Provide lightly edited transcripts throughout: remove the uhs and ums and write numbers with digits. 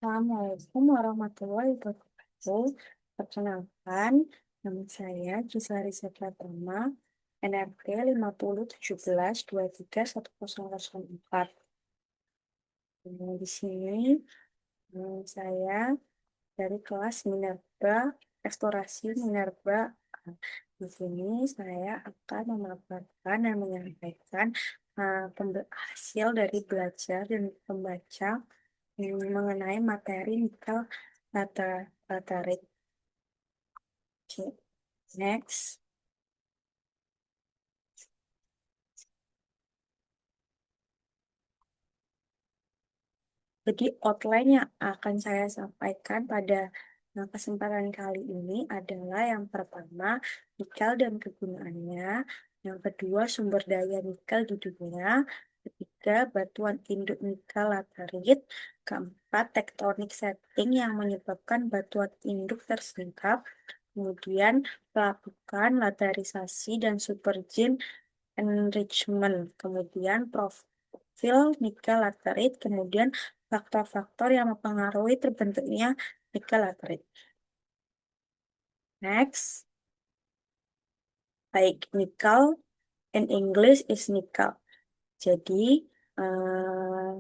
Assalamualaikum warahmatullahi wabarakatuh. Perkenalkan, nama saya Gisari Pratama, NRT 5017123104. Di sini saya dari kelas Minerba, Eksplorasi Minerba. Di sini saya akan memaparkan dan menyampaikan hasil dari belajar dan membaca mengenai materi nikel laterite. Oke, next. Jadi outline yang akan saya sampaikan pada kesempatan kali ini adalah yang pertama, nikel dan kegunaannya. Yang kedua, sumber daya nikel di dunia. Ketiga, batuan induk nikel laterite. Keempat, tektonik setting yang menyebabkan batuan induk tersingkap. Kemudian, pelapukan, laterisasi, dan supergene enrichment. Kemudian, profil nikel laterite. Kemudian, faktor-faktor yang mempengaruhi terbentuknya nikel laterite. Next, baik nikel in English is nickel. Jadi, eh,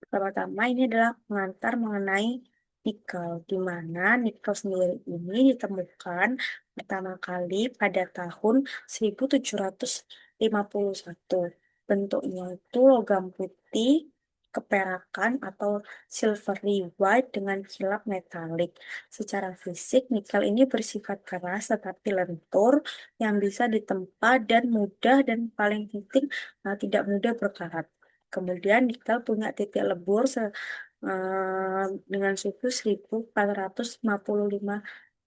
pertama ini adalah pengantar mengenai nikel, di mana nikel sendiri ini ditemukan pertama kali pada tahun 1751. Bentuknya itu logam putih, keperakan atau silvery white dengan kilap metalik. Secara fisik, nikel ini bersifat keras tetapi lentur yang bisa ditempa dan mudah dan paling penting tidak mudah berkarat. Kemudian nikel punya titik lebur dengan suhu 1455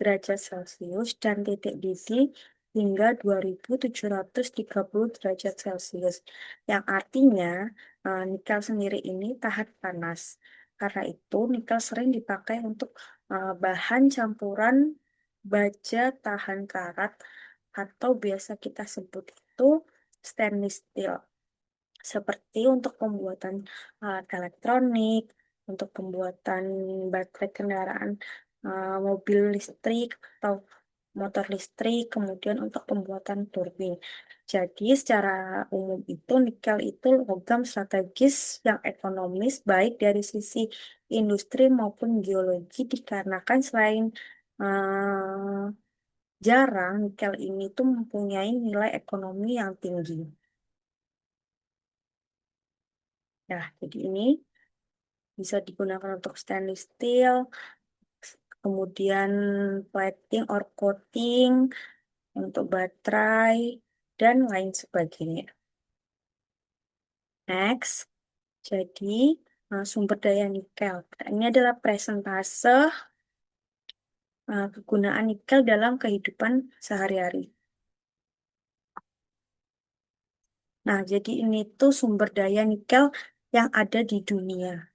derajat Celcius dan titik didih hingga 2730 derajat Celcius. Yang artinya nikel sendiri ini tahan panas. Karena itu nikel sering dipakai untuk bahan campuran baja tahan karat atau biasa kita sebut itu stainless steel seperti untuk pembuatan alat elektronik, untuk pembuatan baterai kendaraan, mobil listrik atau motor listrik, kemudian untuk pembuatan turbin. Jadi secara umum itu nikel itu logam strategis yang ekonomis baik dari sisi industri maupun geologi dikarenakan selain jarang nikel ini tuh mempunyai nilai ekonomi yang tinggi. Nah, jadi ini bisa digunakan untuk stainless steel, kemudian plating or coating untuk baterai, dan lain sebagainya. Next, jadi sumber daya nikel. Ini adalah presentase kegunaan nikel dalam kehidupan sehari-hari. Nah, jadi ini tuh sumber daya nikel yang ada di dunia.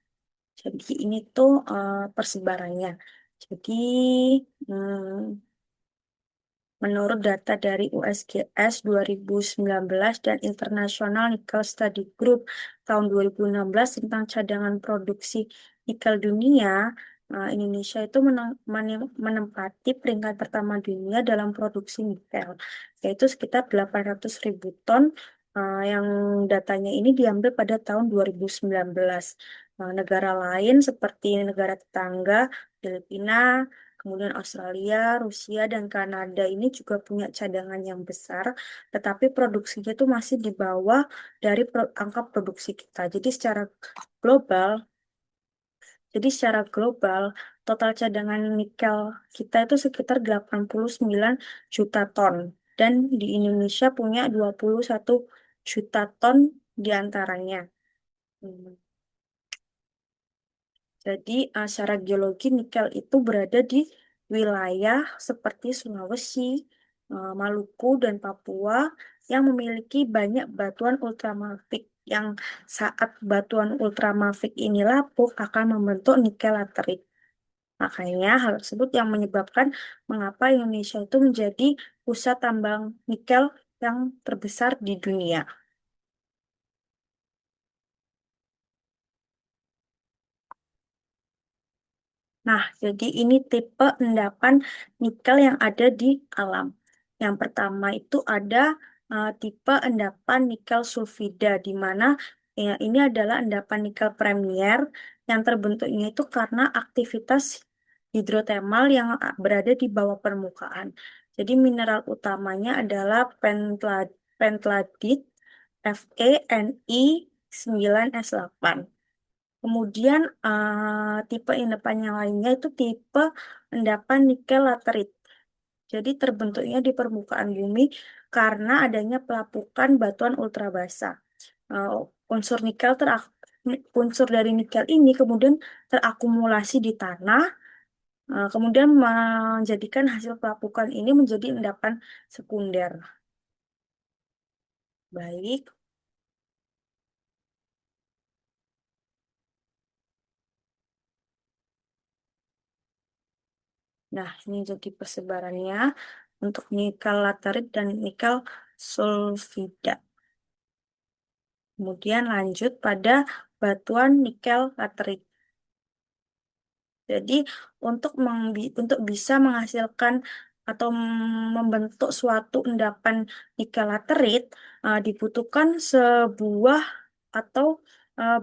Jadi ini tuh persebarannya. Jadi hmm, menurut data dari USGS 2019 dan International Nickel Study Group tahun 2016 tentang cadangan produksi nikel dunia, Indonesia itu menempati peringkat pertama dunia dalam produksi nikel, yaitu sekitar 800 ribu ton, yang datanya ini diambil pada tahun 2019. Negara lain seperti negara tetangga, Filipina, kemudian Australia, Rusia, dan Kanada ini juga punya cadangan yang besar, tetapi produksinya itu masih di bawah dari angka produksi kita. Global, jadi secara global, total cadangan nikel kita itu sekitar 89 juta ton. Dan di Indonesia punya 21 juta ton diantaranya. Jadi, secara geologi nikel itu berada di wilayah seperti Sulawesi, Maluku, dan Papua yang memiliki banyak batuan ultramafic yang saat batuan ultramafic ini lapuk akan membentuk nikel laterit. Makanya hal tersebut yang menyebabkan mengapa Indonesia itu menjadi pusat tambang nikel yang terbesar di dunia. Nah, jadi ini tipe endapan nikel yang ada di alam. Yang pertama itu ada tipe endapan nikel sulfida, di mana ya, ini adalah endapan nikel premier yang terbentuknya itu karena aktivitas hidrotermal yang berada di bawah permukaan. Jadi mineral utamanya adalah pentladit Fe9S8. Kemudian tipe endapan yang lainnya itu tipe endapan nikel laterit. Jadi terbentuknya di permukaan bumi karena adanya pelapukan batuan ultrabasa. Eh, unsur nikel unsur dari nikel ini kemudian terakumulasi di tanah, kemudian menjadikan hasil pelapukan ini menjadi endapan sekunder. Baik. Nah, ini jadi persebarannya untuk nikel laterit dan nikel sulfida. Kemudian lanjut pada batuan nikel laterit. Jadi untuk bisa menghasilkan atau membentuk suatu endapan nikel laterit dibutuhkan sebuah atau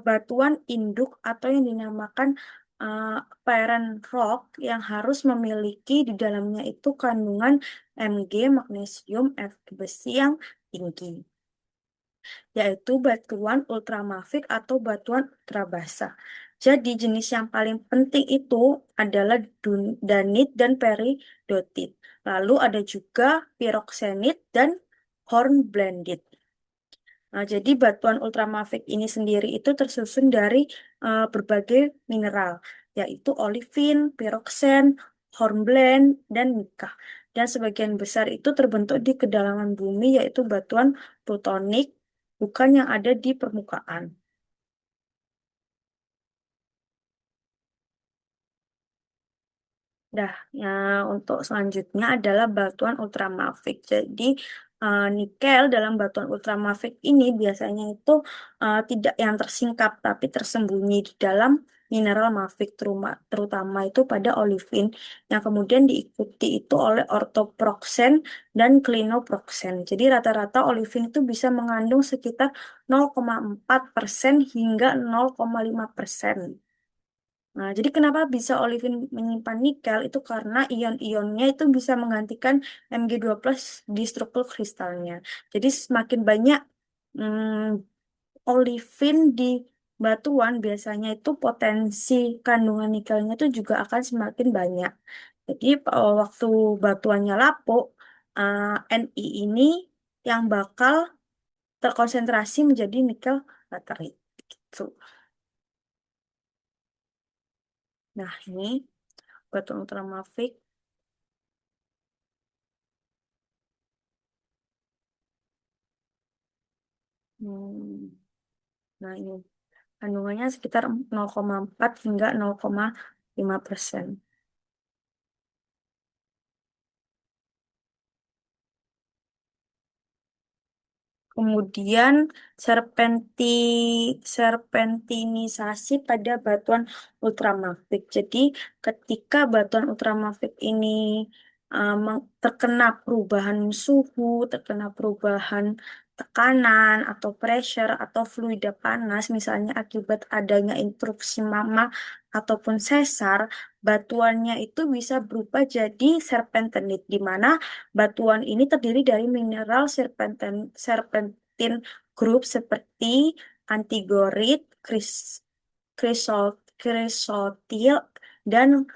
batuan induk atau yang dinamakan uh, parent rock yang harus memiliki di dalamnya itu kandungan Mg, magnesium, Fe besi yang tinggi, yaitu batuan ultramafik atau batuan ultrabasa. Jadi jenis yang paling penting itu adalah danit dan peridotit. Lalu ada juga piroksenit dan hornblendit. Nah, jadi batuan ultramafik ini sendiri itu tersusun dari berbagai mineral, yaitu olivin, piroksen, hornblende, dan mica. Dan sebagian besar itu terbentuk di kedalaman bumi, yaitu batuan plutonik, bukan yang ada di permukaan. Dah, ya untuk selanjutnya adalah batuan ultramafik. Jadi nikel dalam batuan ultramafik ini biasanya itu tidak yang tersingkap tapi tersembunyi di dalam mineral mafik, terutama itu pada olivin yang kemudian diikuti itu oleh ortoproksen dan klinoproksen. Jadi rata-rata olivin itu bisa mengandung sekitar 0,4% hingga 0,5%. Nah, jadi kenapa bisa olivin menyimpan nikel itu karena ion-ionnya itu bisa menggantikan Mg2+ di struktur kristalnya. Jadi semakin banyak olivin di batuan, biasanya itu potensi kandungan nikelnya itu juga akan semakin banyak. Jadi waktu batuannya lapuk, Ni ini yang bakal terkonsentrasi menjadi nikel baterai. Gitu. Nah, ini batuan ultramafik. Hmm. Nah, ini kandungannya sekitar 0,4 hingga 0,5%. Kemudian serpentinisasi pada batuan ultramafik. Jadi ketika batuan ultramafik ini terkena perubahan suhu, terkena perubahan tekanan atau pressure atau fluida panas, misalnya akibat adanya intruksi mama ataupun sesar, batuannya itu bisa berubah jadi serpentinit, di mana batuan ini terdiri dari mineral serpentin group seperti antigorit, krisotil, dan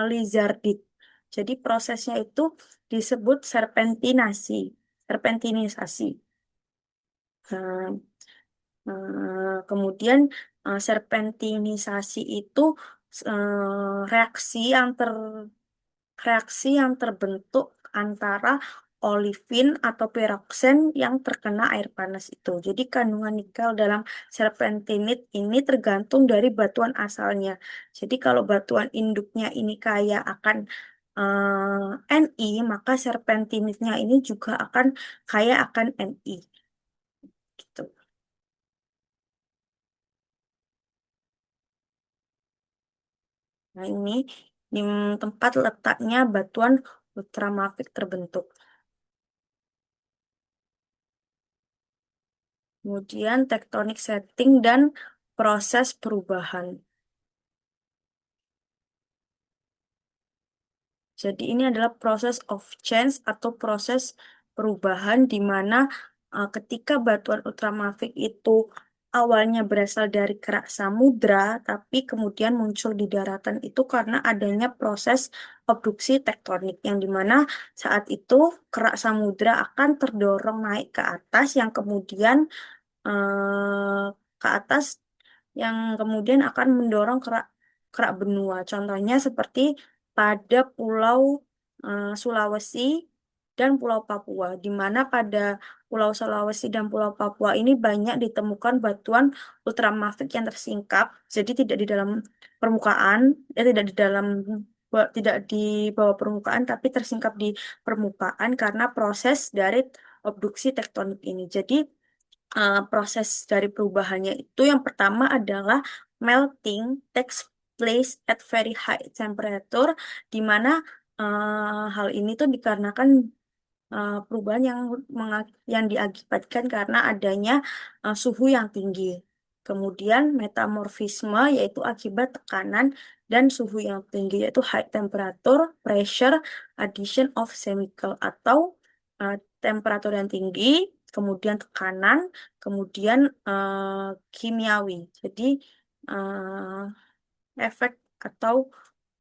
lizardit. Jadi prosesnya itu disebut serpentinisasi. Nah, kemudian serpentinisasi itu reaksi yang terbentuk antara olivin atau piroksen yang terkena air panas itu. Jadi kandungan nikel dalam serpentinit ini tergantung dari batuan asalnya. Jadi kalau batuan induknya ini kaya akan Ni, maka serpentinitnya ini juga akan kaya akan Ni. Gitu. Nah, ini. di tempat letaknya batuan ultramafik terbentuk. Kemudian tektonik setting dan proses perubahan. Jadi ini adalah proses of change atau proses perubahan di mana ketika batuan ultramafik itu awalnya berasal dari kerak samudra, tapi kemudian muncul di daratan itu karena adanya proses abduksi tektonik yang dimana saat itu kerak samudra akan terdorong naik ke atas yang kemudian ke atas yang kemudian akan mendorong kerak kerak benua. Contohnya seperti pada Pulau Sulawesi dan Pulau Papua, di mana pada Pulau Sulawesi dan Pulau Papua ini banyak ditemukan batuan ultramafik yang tersingkap, jadi tidak di dalam permukaan, tidak di dalam tidak di bawah permukaan, tapi tersingkap di permukaan karena proses dari abduksi tektonik ini. Jadi proses dari perubahannya itu yang pertama adalah melting takes place at very high temperature, di mana hal ini tuh dikarenakan perubahan yang diakibatkan karena adanya suhu yang tinggi. Kemudian metamorfisme yaitu akibat tekanan dan suhu yang tinggi yaitu high temperature pressure addition of chemical atau eh, temperatur yang tinggi, kemudian tekanan, kemudian kimiawi. Jadi efek atau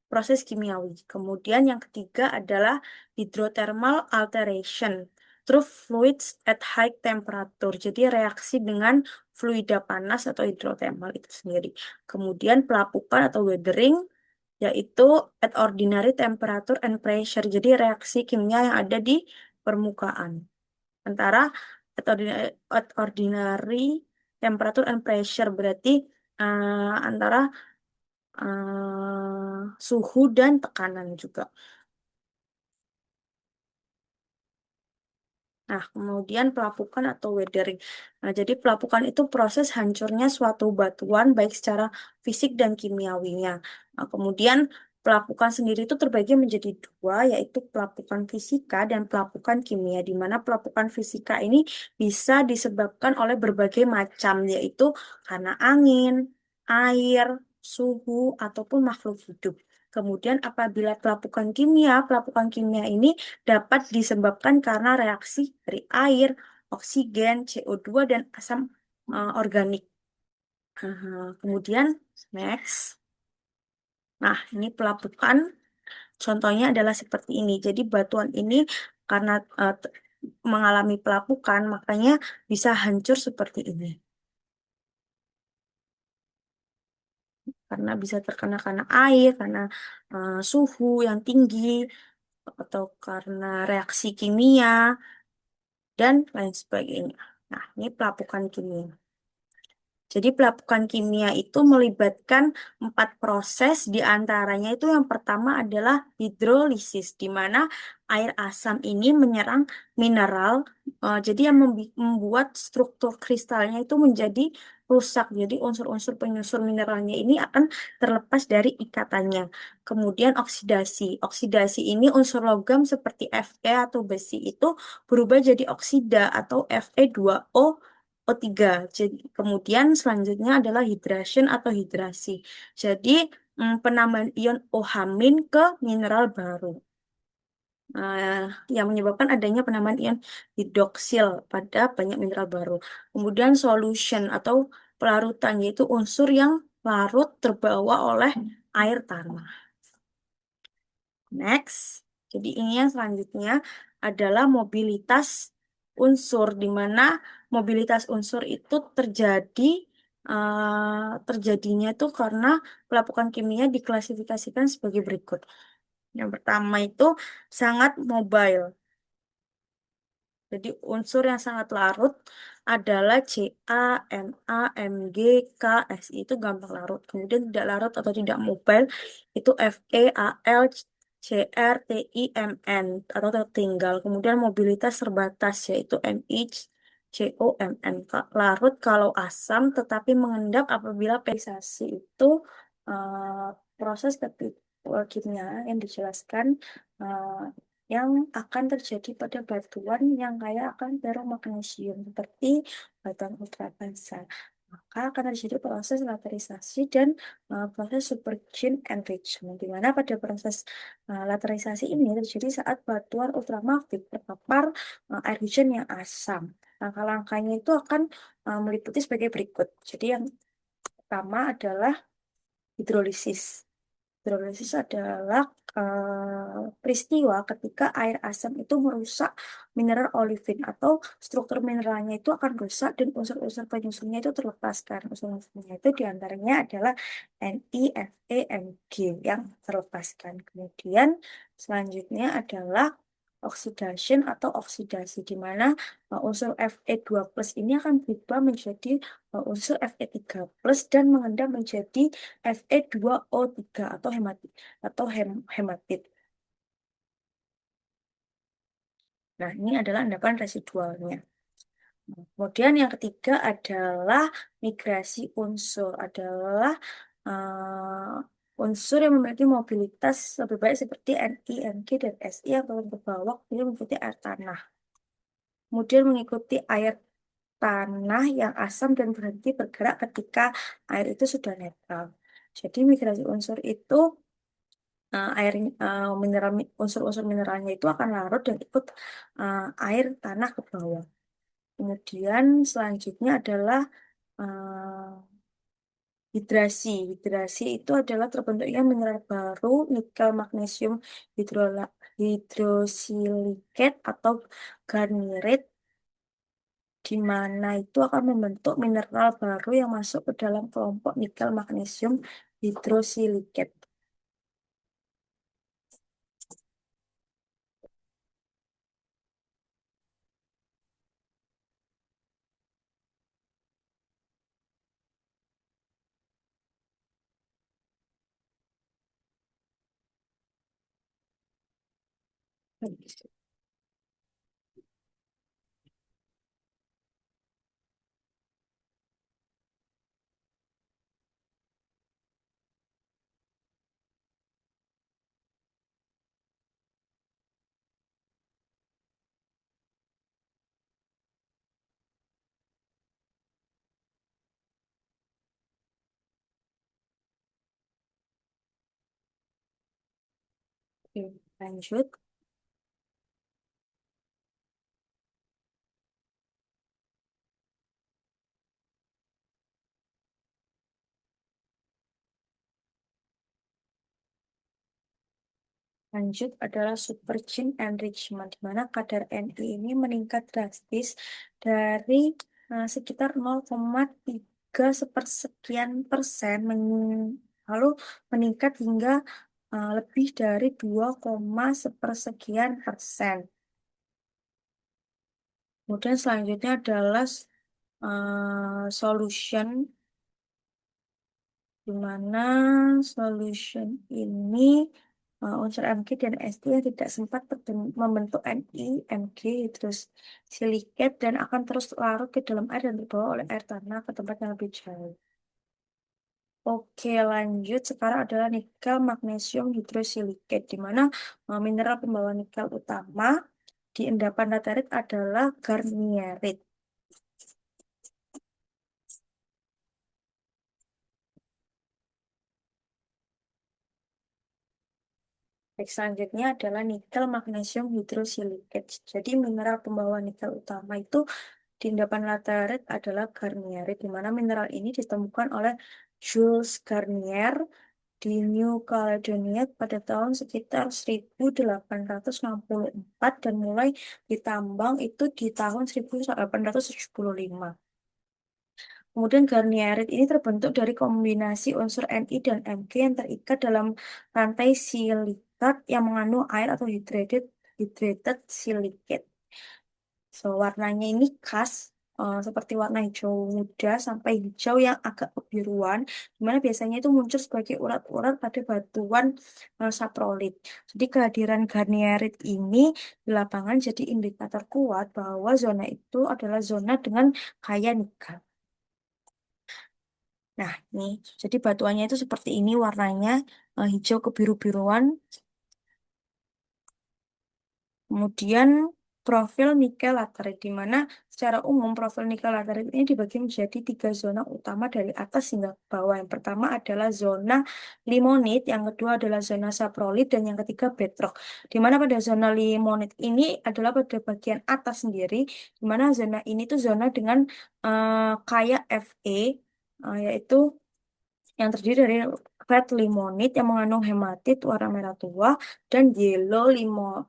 proses kimiawi. Kemudian yang ketiga adalah hydrothermal alteration through fluids at high temperature. Jadi reaksi dengan fluida panas atau hidrotermal itu sendiri. Kemudian pelapukan atau weathering yaitu at ordinary temperature and pressure. Jadi reaksi kimia yang ada di permukaan. Antara at ordinary temperature and pressure berarti antara suhu dan tekanan juga. Nah, kemudian pelapukan atau weathering. Nah, jadi pelapukan itu proses hancurnya suatu batuan baik secara fisik dan kimiawinya. Nah, kemudian pelapukan sendiri itu terbagi menjadi dua, yaitu pelapukan fisika dan pelapukan kimia, di mana pelapukan fisika ini bisa disebabkan oleh berbagai macam, yaitu karena angin, air, suhu, ataupun makhluk hidup. Kemudian apabila pelapukan kimia ini dapat disebabkan karena reaksi dari air, oksigen, CO2, dan asam organik. Kemudian, next. Nah, ini pelapukan. Contohnya adalah seperti ini. Jadi batuan ini karena mengalami pelapukan, makanya bisa hancur seperti ini. Karena bisa terkena karena air, karena suhu yang tinggi, atau karena reaksi kimia, dan lain sebagainya. Nah, ini pelapukan kimia. Jadi pelapukan kimia itu melibatkan 4 proses, di antaranya itu yang pertama adalah hidrolisis, di mana air asam ini menyerang mineral, jadi yang membuat struktur kristalnya itu menjadi rusak. Jadi unsur-unsur penyusun mineralnya ini akan terlepas dari ikatannya. Kemudian oksidasi. Oksidasi ini unsur logam seperti Fe atau besi itu berubah jadi oksida atau Fe2O O3. Jadi, kemudian selanjutnya adalah hydration atau hidrasi. Jadi, penambahan ion OH- ke mineral baru. Yang menyebabkan adanya penambahan ion hidroksil pada banyak mineral baru. Kemudian solution atau pelarutan, yaitu unsur yang larut terbawa oleh air tanah. Next. Jadi ini yang selanjutnya adalah mobilitas unsur, di mana mobilitas unsur itu terjadinya itu karena pelapukan kimia diklasifikasikan sebagai berikut. Yang pertama itu sangat mobile. Jadi unsur yang sangat larut adalah Ca, Na, Mg, K, Si itu gampang larut. Kemudian tidak larut atau tidak mobile itu Fe, Al, Cr, Ti, Mn atau tertinggal. Kemudian mobilitas terbatas yaitu Mi, Co, Mn. Larut kalau asam tetapi mengendap apabila perisasi itu proses kimia yang dijelaskan uh, yang akan terjadi pada batuan yang kaya akan ferromagnesium seperti batuan ultrabasa. Maka akan terjadi proses laterisasi dan proses supergene enrichment, di mana pada proses laterisasi ini terjadi saat batuan ultramafic terpapar air hujan yang asam. Langkah-langkahnya itu akan meliputi sebagai berikut. Jadi yang pertama adalah hidrolisis. Hidrolisis adalah peristiwa ketika air asam itu merusak mineral olivin atau struktur mineralnya itu akan rusak dan unsur-unsur penyusunnya itu terlepaskan. Unsur-unsurnya itu diantaranya adalah Ni, Fe, Mg yang terlepaskan. Kemudian selanjutnya adalah oxidation atau oksidasi, di mana unsur Fe2+ ini akan berubah menjadi unsur Fe3+ dan mengendap menjadi Fe2O3 atau hematit. Nah, ini adalah endapan residualnya. Kemudian yang ketiga adalah migrasi unsur, adalah unsur yang memiliki mobilitas lebih baik seperti Ni, Mg, dan Si yang turun ke bawah, kemudian mengikuti air tanah. Kemudian mengikuti air tanah yang asam dan berhenti bergerak ketika air itu sudah netral. Jadi migrasi unsur itu air mineral unsur-unsur mineralnya itu akan larut dan ikut air tanah ke bawah. Kemudian selanjutnya adalah uh, hidrasi. Hidrasi itu adalah terbentuknya mineral baru nikel magnesium hidrosilikat atau garnierite, di mana itu akan membentuk mineral baru yang masuk ke dalam kelompok nikel magnesium hidrosilikat. Oke, lanjut. Lanjut adalah supergene enrichment, di mana kadar Ni ini meningkat drastis dari sekitar 0,3 sepersekian persen, lalu meningkat hingga lebih dari 2, sepersekian persen. Kemudian selanjutnya adalah solution, di mana solution ini unsur Mg dan St yang tidak sempat membentuk Ni, Mg, terus silikat dan akan terus larut ke dalam air dan terbawa oleh air tanah ke tempat yang lebih jauh. Oke, lanjut. Sekarang adalah nikel magnesium hidrosilikat, di mana mineral pembawa nikel utama di endapan laterit adalah garnierite. Baik, selanjutnya adalah nikel magnesium hidrosilikat. Jadi mineral pembawa nikel utama itu di endapan laterit adalah garnierite, di mana mineral ini ditemukan oleh Jules Garnier di New Caledonia pada tahun sekitar 1864 dan mulai ditambang itu di tahun 1875. Kemudian garnierite ini terbentuk dari kombinasi unsur Ni dan Mg yang terikat dalam rantai silikat yang mengandung air atau hydrated silicate. So, warnanya ini khas seperti warna hijau muda sampai hijau yang agak kebiruan, dimana biasanya itu muncul sebagai urat-urat pada batuan saprolit. Jadi kehadiran garnierite ini di lapangan jadi indikator kuat bahwa zona itu adalah zona dengan kaya nikel. Nah, ini jadi batuannya itu seperti ini warnanya, hijau kebiru-biruan. Kemudian profil nikel laterit, di mana secara umum profil nikel laterit ini dibagi menjadi tiga zona utama dari atas hingga ke bawah. Yang pertama adalah zona limonit, yang kedua adalah zona saprolit, dan yang ketiga bedrock. Di mana pada zona limonit ini adalah pada bagian atas sendiri, di mana zona ini tuh zona dengan kaya Fe, yaitu yang terdiri dari red limonite yang mengandung hematit warna merah tua dan yellow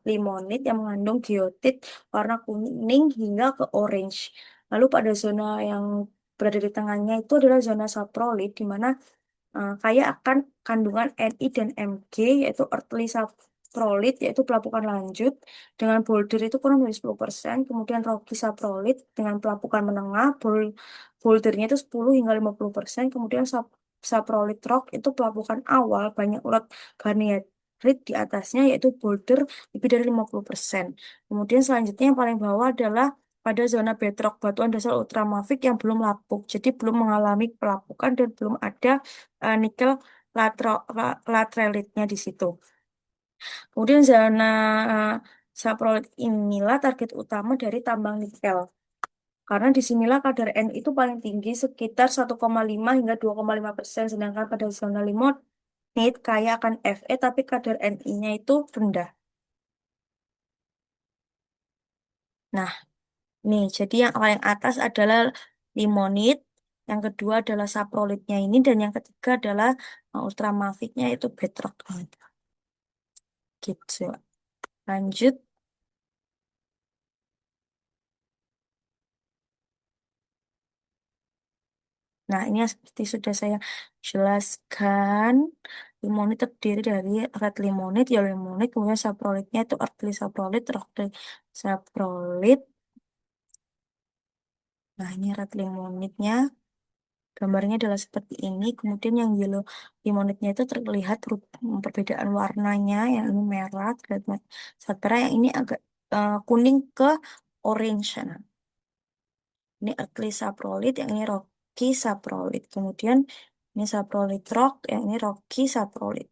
limonite yang mengandung geotit warna kuning hingga ke orange. Lalu pada zona yang berada di tengahnya itu adalah zona saprolit di mana kaya akan kandungan Ni dan Mg yaitu earthly saprolit yaitu pelapukan lanjut dengan boulder itu kurang dari 10%, kemudian rocky saprolit dengan pelapukan menengah, bouldernya itu 10 hingga 50%, kemudian saprolit rock itu pelapukan awal banyak urat garnierit di atasnya yaitu boulder lebih dari 50%. Kemudian selanjutnya yang paling bawah adalah pada zona bedrock batuan dasar ultramafik yang belum lapuk, jadi belum mengalami pelapukan dan belum ada nikel lateralitnya di situ. Kemudian zona saprolit inilah target utama dari tambang nikel. Karena disinilah kadar N itu paling tinggi sekitar 1,5 hingga 2,5%. Sedangkan pada zona limonit kaya akan Fe tapi kadar Ni-nya itu rendah. Nah, nih jadi yang paling atas adalah limonit, yang kedua adalah saprolitnya ini, dan yang ketiga adalah ultramafiknya itu bedrock. Gitu. Lanjut. Nah, ini yang seperti sudah saya jelaskan. Limonit terdiri dari red limonit, yellow limonit, kemudian saprolitnya itu earthly saprolit, rockly saprolit. Nah, ini red limonitnya. Gambarnya adalah seperti ini. Kemudian yang yellow limonitnya itu terlihat perbedaan warnanya. Yang ini merah, terlihat sangat merah. Yang ini agak kuning ke orange. Nah, ini earthly saprolit, yang ini rocky saprolit. Kemudian ini saprolit rock, yang ini rocky saprolit.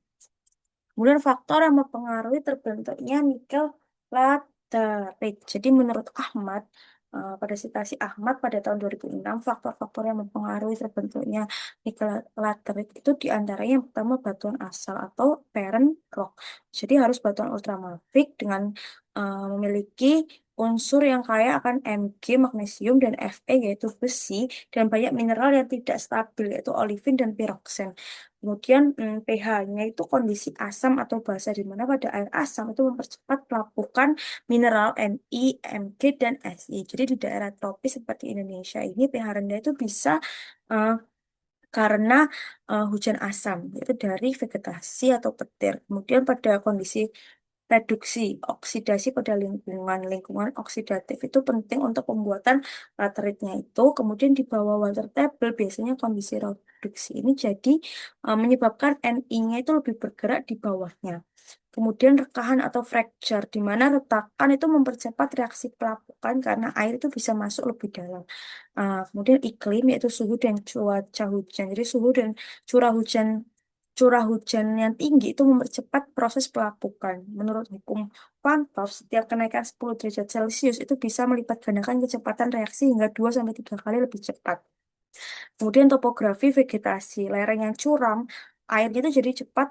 Kemudian faktor yang mempengaruhi terbentuknya nikel laterite. Jadi menurut Ahmad, pada citasi Ahmad pada tahun 2006, faktor-faktor yang mempengaruhi terbentuknya nikel laterite itu diantaranya yang pertama batuan asal atau parent rock. Jadi harus batuan ultramafic dengan memiliki unsur yang kaya akan Mg, magnesium, dan Fe yaitu besi, dan banyak mineral yang tidak stabil yaitu olivin dan piroxen. Kemudian pH-nya itu kondisi asam atau basa di mana pada air asam itu mempercepat pelapukan mineral Ni, Mg, dan Si. Jadi di daerah tropis seperti Indonesia ini pH rendah itu bisa eh, karena hujan asam, yaitu dari vegetasi atau petir. Kemudian pada kondisi reduksi oksidasi pada lingkungan oksidatif itu penting untuk pembuatan lateritnya itu. Kemudian di bawah water table biasanya kondisi reduksi ini jadi menyebabkan Ni-nya itu lebih bergerak di bawahnya. Kemudian rekahan atau fracture, di mana retakan itu mempercepat reaksi pelapukan karena air itu bisa masuk lebih dalam. Kemudian iklim yaitu suhu dan cuaca hujan. Jadi suhu dan curah hujan curah hujan yang tinggi itu mempercepat proses pelapukan. Menurut hukum Van 't Hoff, setiap kenaikan 10 derajat Celcius itu bisa melipat gandakan kecepatan reaksi hingga 2 sampai 3 kali lebih cepat. Kemudian topografi vegetasi, lereng yang curam, airnya itu jadi cepat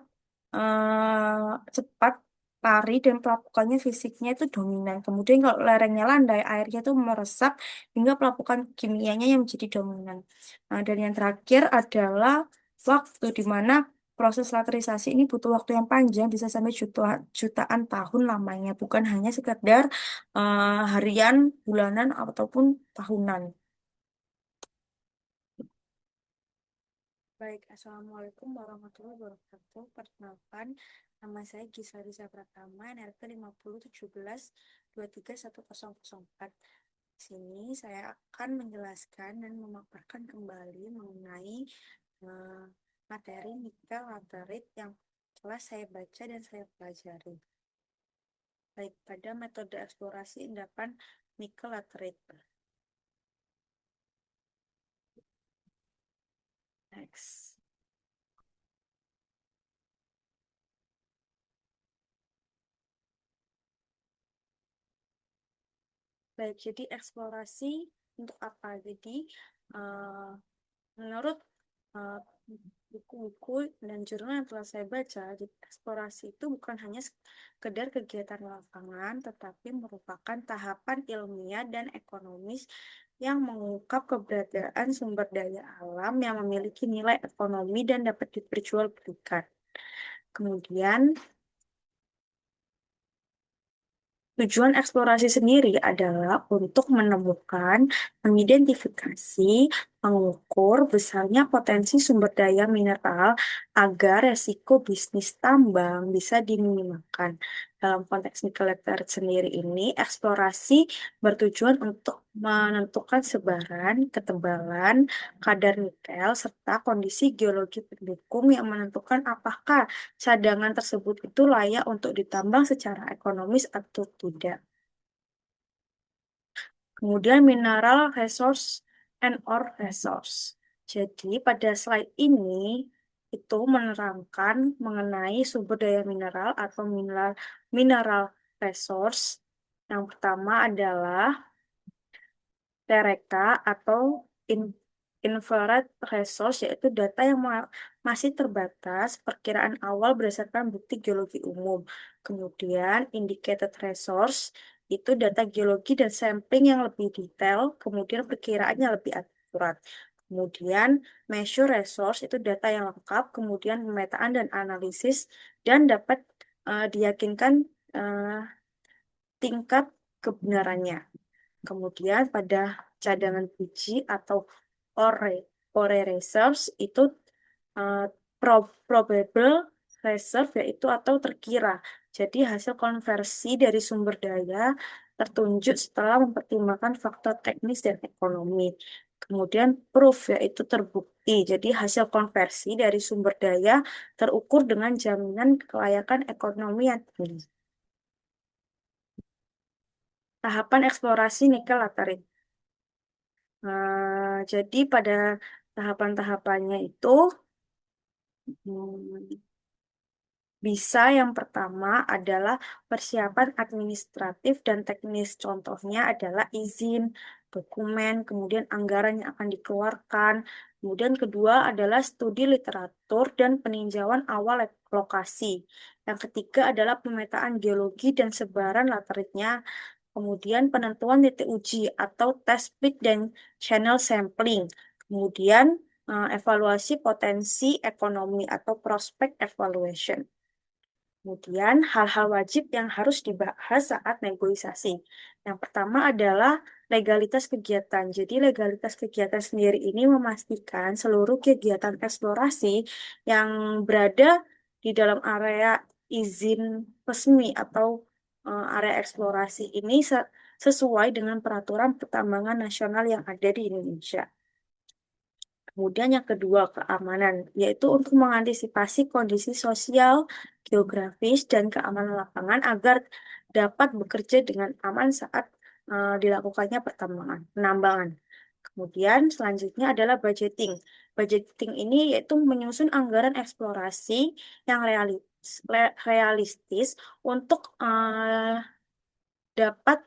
lari dan pelapukannya fisiknya itu dominan. Kemudian kalau lerengnya landai, airnya itu meresap hingga pelapukan kimianya yang menjadi dominan. Nah, dan yang terakhir adalah waktu di mana proses laterisasi ini butuh waktu yang panjang, bisa sampai jutaan tahun lamanya, bukan hanya sekedar harian, bulanan, ataupun tahunan. Baik, Assalamualaikum warahmatullahi wabarakatuh. Perkenalkan, nama saya Gisa Riza Pratama, NRP 5017231004. Di sini saya akan menjelaskan dan memaparkan kembali mengenai eh, materi nikel laterit yang telah saya baca dan saya pelajari. Baik, pada metode eksplorasi endapan nikel laterit. Next. Baik, jadi eksplorasi untuk apa? Jadi, eh, menurut eh, buku-buku dan jurnal yang telah saya baca, jadi eksplorasi itu bukan hanya sekedar kegiatan lapangan, tetapi merupakan tahapan ilmiah dan ekonomis yang mengungkap keberadaan sumber daya alam yang memiliki nilai ekonomi dan dapat diperjualbelikan. Kemudian, tujuan eksplorasi sendiri adalah untuk menemukan, mengidentifikasi, mengukur besarnya potensi sumber daya mineral agar resiko bisnis tambang bisa diminimalkan. Dalam konteks nikel laterite sendiri ini, eksplorasi bertujuan untuk menentukan sebaran, ketebalan, kadar nikel, serta kondisi geologi pendukung yang menentukan apakah cadangan tersebut itu layak untuk ditambang secara ekonomis atau tidak. Kemudian mineral resource and or resource. Jadi pada slide ini itu menerangkan mengenai sumber daya mineral atau mineral resource. Yang pertama adalah TRK atau infrared resource, yaitu data yang masih terbatas, perkiraan awal berdasarkan bukti geologi umum. Kemudian indicated resource itu data geologi dan sampling yang lebih detail, kemudian perkiraannya lebih akurat. Kemudian measure resource itu data yang lengkap, kemudian pemetaan dan analisis dan dapat diyakinkan eh, tingkat kebenarannya. Kemudian pada cadangan biji atau ore, ore reserves itu eh, probable reserve yaitu atau terkira. Jadi hasil konversi dari sumber daya tertunjuk setelah mempertimbangkan faktor teknis dan ekonomi. Kemudian proof yaitu terbukti. Jadi hasil konversi dari sumber daya terukur dengan jaminan kelayakan ekonomi yang tinggi. Tahapan eksplorasi nikel laterit. Jadi pada tahapan-tahapannya itu hmm, bisa yang pertama adalah persiapan administratif dan teknis. Contohnya adalah izin, dokumen, kemudian anggaran yang akan dikeluarkan. Kemudian kedua adalah studi literatur dan peninjauan awal lokasi. Yang ketiga adalah pemetaan geologi dan sebaran lateritnya. Kemudian penentuan titik uji atau test pit dan channel sampling. Kemudian evaluasi potensi ekonomi atau prospect evaluation. Kemudian hal-hal wajib yang harus dibahas saat negosiasi. Yang pertama adalah legalitas kegiatan. Jadi legalitas kegiatan sendiri ini memastikan seluruh kegiatan eksplorasi yang berada di dalam area izin resmi atau area eksplorasi ini sesuai dengan peraturan pertambangan nasional yang ada di Indonesia. Kemudian yang kedua, keamanan, yaitu untuk mengantisipasi kondisi sosial, geografis, dan keamanan lapangan agar dapat bekerja dengan aman saat dilakukannya penambangan. Kemudian selanjutnya adalah budgeting. Budgeting ini yaitu menyusun anggaran eksplorasi yang realistis untuk dapat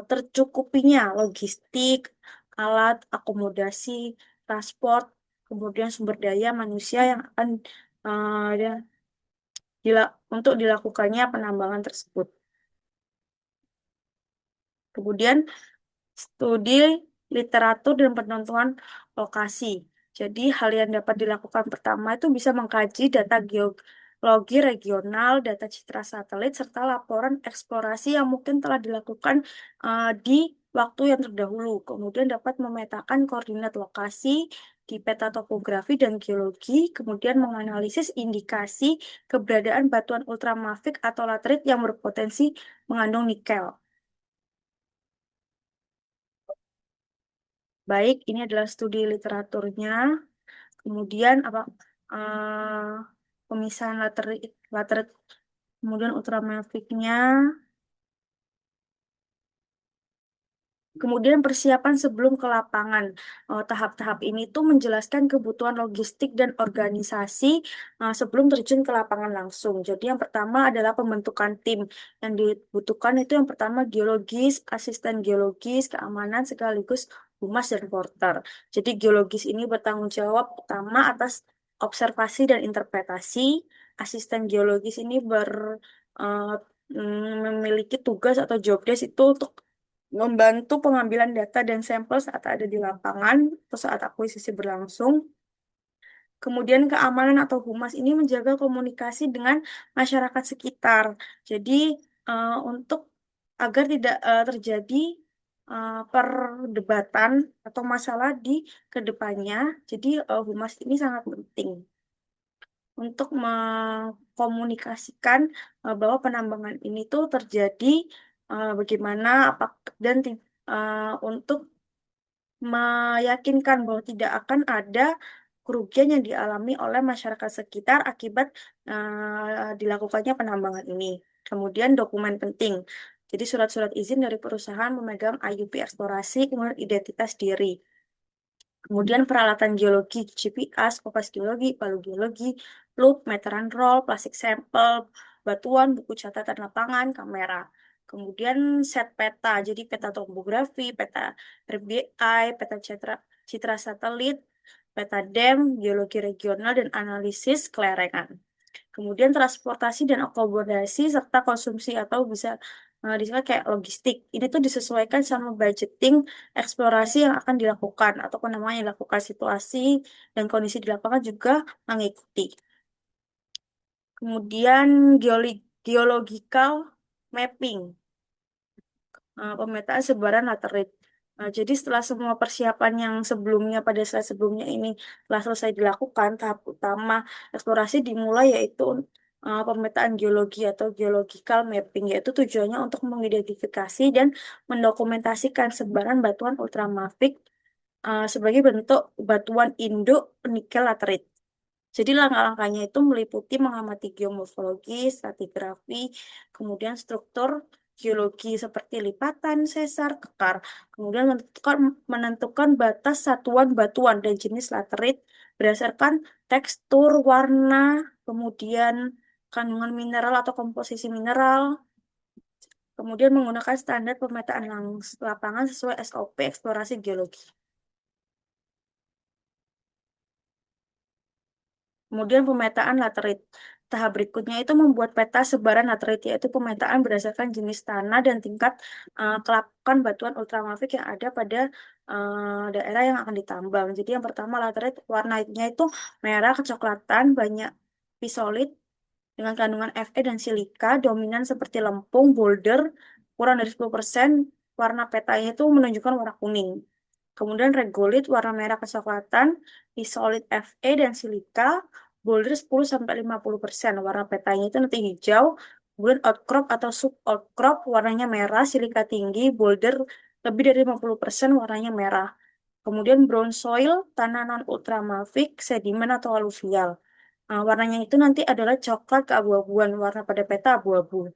tercukupinya logistik, alat, akomodasi, transport, kemudian sumber daya manusia yang akan untuk dilakukannya penambangan tersebut. Kemudian studi literatur dan penentuan lokasi. Jadi, hal yang dapat dilakukan pertama itu bisa mengkaji data geologi regional, data citra satelit, serta laporan eksplorasi yang mungkin telah dilakukan di waktu yang terdahulu. Kemudian dapat memetakan koordinat lokasi di peta topografi dan geologi, kemudian menganalisis indikasi keberadaan batuan ultramafik atau laterit yang berpotensi mengandung nikel. Baik, ini adalah studi literaturnya. Kemudian apa pemisahan laterit, laterit kemudian ultramafiknya. Kemudian persiapan sebelum ke lapangan. Tahap-tahap ini tuh menjelaskan kebutuhan logistik dan organisasi sebelum terjun ke lapangan langsung. Jadi yang pertama adalah pembentukan tim. Yang dibutuhkan itu yang pertama geologis, asisten geologis, keamanan sekaligus humas dan porter. Jadi geologis ini bertanggung jawab utama atas observasi dan interpretasi. Asisten geologis ini eh, memiliki tugas atau job desk itu untuk membantu pengambilan data dan sampel saat ada di lapangan atau saat akuisisi berlangsung. Kemudian keamanan atau humas ini menjaga komunikasi dengan masyarakat sekitar. Jadi untuk agar tidak terjadi perdebatan atau masalah di kedepannya, jadi humas ini sangat penting untuk mengkomunikasikan bahwa ini tuh terjadi bagaimana apa dan untuk meyakinkan bahwa tidak akan ada kerugian yang dialami oleh masyarakat sekitar akibat dilakukannya penambangan ini. Kemudian dokumen penting. Jadi surat-surat izin dari perusahaan memegang IUP eksplorasi, kemudian identitas diri. Kemudian peralatan geologi, GPS, kompas geologi, palu geologi, loop, meteran roll, plastik sampel, batuan, buku catatan lapangan, kamera. Kemudian set peta, jadi peta topografi, peta RBI, peta citra satelit, peta DEM, geologi regional, dan analisis kelerengan. Kemudian transportasi dan akomodasi serta konsumsi atau bisa disebut kayak logistik. Ini tuh disesuaikan sama budgeting eksplorasi yang akan dilakukan atau namanya dilakukan situasi dan kondisi di lapangan juga mengikuti. Kemudian geological mapping, pemetaan sebaran laterit. Jadi setelah semua persiapan yang sebelumnya pada saat sebelumnya ini telah selesai dilakukan, tahap utama eksplorasi dimulai yaitu pemetaan geologi atau geological mapping, yaitu tujuannya untuk mengidentifikasi dan mendokumentasikan sebaran batuan ultramafic sebagai bentuk batuan induk nikel laterit. Jadi langkah-langkahnya itu meliputi mengamati geomorfologi, stratigrafi, kemudian struktur geologi seperti lipatan, sesar, kekar. Kemudian menentukan batas satuan batuan dan jenis laterit berdasarkan tekstur, warna, kemudian kandungan mineral atau komposisi mineral, kemudian menggunakan standar pemetaan lapangan sesuai SOP eksplorasi geologi. Kemudian pemetaan laterit. Tahap berikutnya itu membuat peta sebaran laterit, yaitu pemetaan berdasarkan jenis tanah dan tingkat kelapukan batuan ultramafik yang ada pada daerah yang akan ditambang. Jadi yang pertama laterit warnanya itu merah kecoklatan, banyak pisolit dengan kandungan Fe dan silika, dominan seperti lempung, boulder, kurang dari 10%, warna petanya itu menunjukkan warna kuning. Kemudian regolith warna merah kecoklatan, isolit Fe dan silika, boulder 10-50%. Warna petanya itu nanti hijau. Kemudian outcrop atau sub outcrop warnanya merah, silika tinggi, boulder lebih dari 50% warnanya merah. Kemudian brown soil, tanah non ultramafic, sedimen atau aluvial. Warnanya itu nanti adalah coklat keabu-abuan, warna pada peta abu-abu.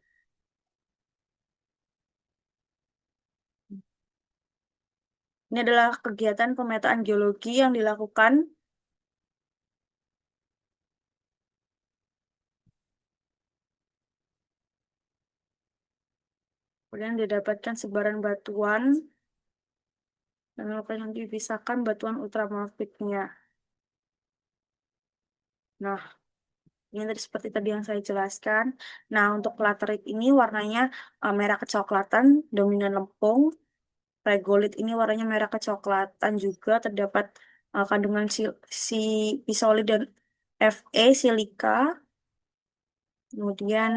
Ini adalah kegiatan pemetaan geologi yang dilakukan. Kemudian didapatkan sebaran batuan dan lakukan dipisahkan batuan ultramafiknya. Nah, ini tadi seperti tadi yang saya jelaskan. Nah, untuk laterit ini warnanya merah kecoklatan, dominan lempung. Regolith ini warnanya merah kecoklatan juga, terdapat kandungan si pisolid dan Fe, silika. Kemudian